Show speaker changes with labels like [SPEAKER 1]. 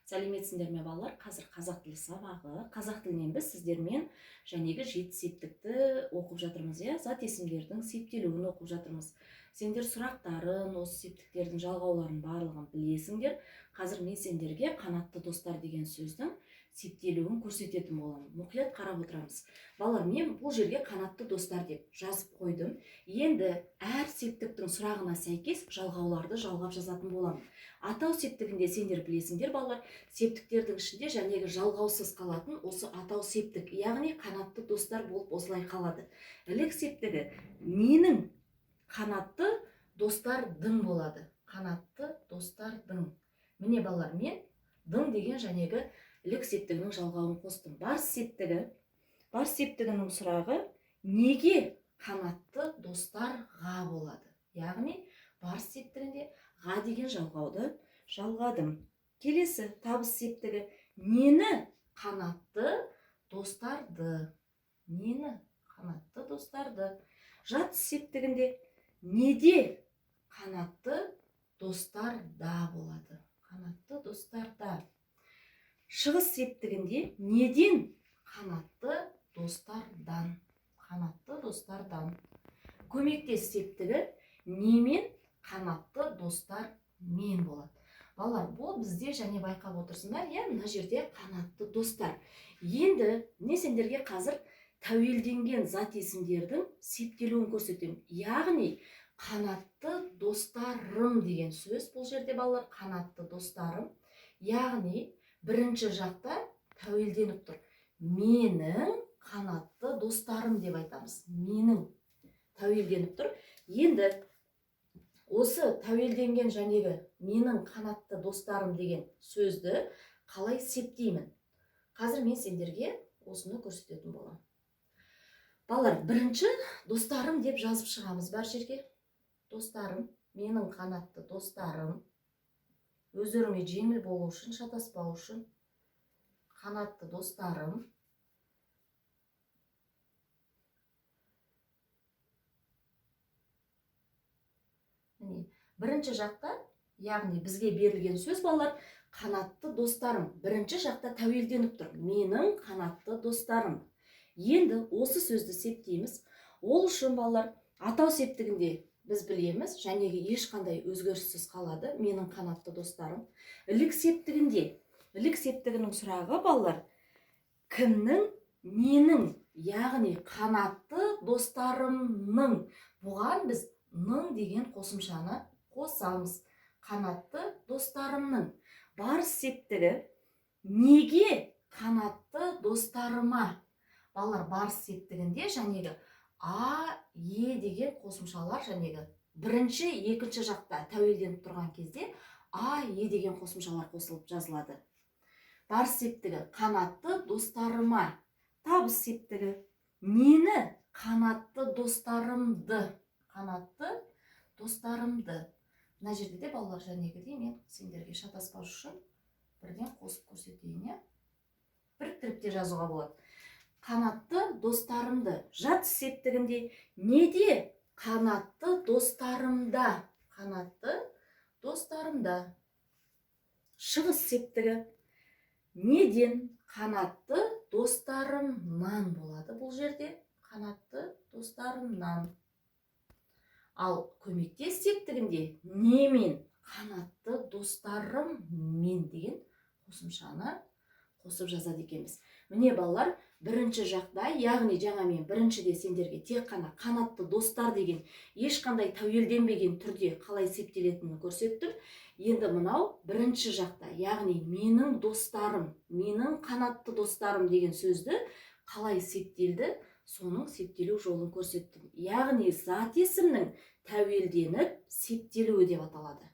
[SPEAKER 1] Сәлеметсіңдер ме балалар? Қазір қазақ тілі сабағы. Қазақ тілінен біз сіздермен жәнегі жеті септікті оқып жатырмыз, зат есімдердің септелуін оқып жатырмыз. Сендер сұрақтарын, осы септіктердің жалғауларын барлығын білесіңдер. Қазір мен сендерге қанатты достар деген сөздің септелуін көрсететін боламын. Мұқият қарап отырамыз. Балалар, мен бұл жерге қанатты достар деп жазып қойдым. Енді әр септіктің сұрағына сәйкес жалғауларды жалғап жазатын боламын. Атау септігінде сендер білесіңдер балалар, септіктердің ішінде жәнегі жалғаусыз қалатын осы атау септік, яғни қанатты достар болып осылай қалады. Ілік септігі менің қанатты достардың болады. Қанатты достардың. Міне балалар, мен дың деген жәнегі ілік септігінің жалғауын қостым. Барс септігінің сұрағы неге қанатты достарға болады? Яғни барс септігінде ға деген жалғауды жалғадым. Келесі табыс септігі нені қанатты достарды. Нені қанатты достарды. Жатыс септігінде неде қанатты достарда болады. Қанатты достарда. Шығыс септігінде неден қанатты достардан. Қанатты достардан. Көмектес септігі немен қанатты достармен болады. Балалар, бұл бізде және байқап отырсыңдар, мына жерде қанатты достар. Енді не сендерге қазір тәуелденген зат есімдердің септелуін көрсетемін. Яғни қанатты достарым деген сөз бұл жерде балалар, қанатты достарым. Яғни бірінші жақта тәуелденіп тұр. Менің қанатты достарым деп айтамыз. Менің тәуелденіп тұр. Енді осы тәуелденген жәнегі менің қанатты достарым деген сөзді қалай септеймін? Қазір мен сендерге осыны көрсететін боламын. Балалар, бірінші достарым деп жазып шығамыз бар жерге. Достарым, менің қанатты достарым. Өздеріңе жеңіл болу үшін, шатаспау үшін. Қанатты достарым. Бірінші жақта, яғни бізге берілген сөз балалар, қанатты достарым. Бірінші жақта тәуелденіп тұр. Менің қанатты достарым. Енді осы сөзді септейміз. Ол үшін балалар, атау септігінде біз білеміз, жәнегі ешқандай өзгеріссіз қалады. Менің қанатты достарым. Ілік септігінде, ілік септігінің сұрағы балалар, кімнің, ненің, яғни қанатты достарымның. Бұған біз ның деген қосымшаны қосамыз. Қанатты достарымның. Барс септігі неге қанатты достарыма? Балалар, барс септігінде жәнегі а, е деген қосымшалар жәнегі бірінші, екінші жақта тәуелденіп тұрған кезде а, е деген қосымшалар қосылып жазылады. Барс септігі қанатты достарыма. Табыс септігі нені? Қанатты достарымды. Қанатты достарымды. Мына жерде де балалар жәнегідей мен сендерге шатаспау үшін бірден қосып көрсетейін. Біріктіріп те жазуға болады. Қанатты достарымды. Жатыс септігінде неде? Қанатты достарымда. Қанатты достарымда. Шығыс септігі неден? Қанатты достарымнан болады бұл жерде. Қанатты достарымнан. Ал көмектес септігінде немен? Қанатты достарыммен деген қосымшаны қосып жазады екенбіз. Міне балалар, бірінші жақта, яғни жаңа мен біріншіде сендерге тек қана қанатты достар деген ешқандай тәуелденбеген түрде қалай септелетінін көрсеттім. Енді мынау бірінші жақта, яғни менің достарым, менің қанатты достарым деген сөзді қалай септелді, соның септелу жолын көрсеттім. Яғни зат есімнің тәуелденіп септелуі деп аталады.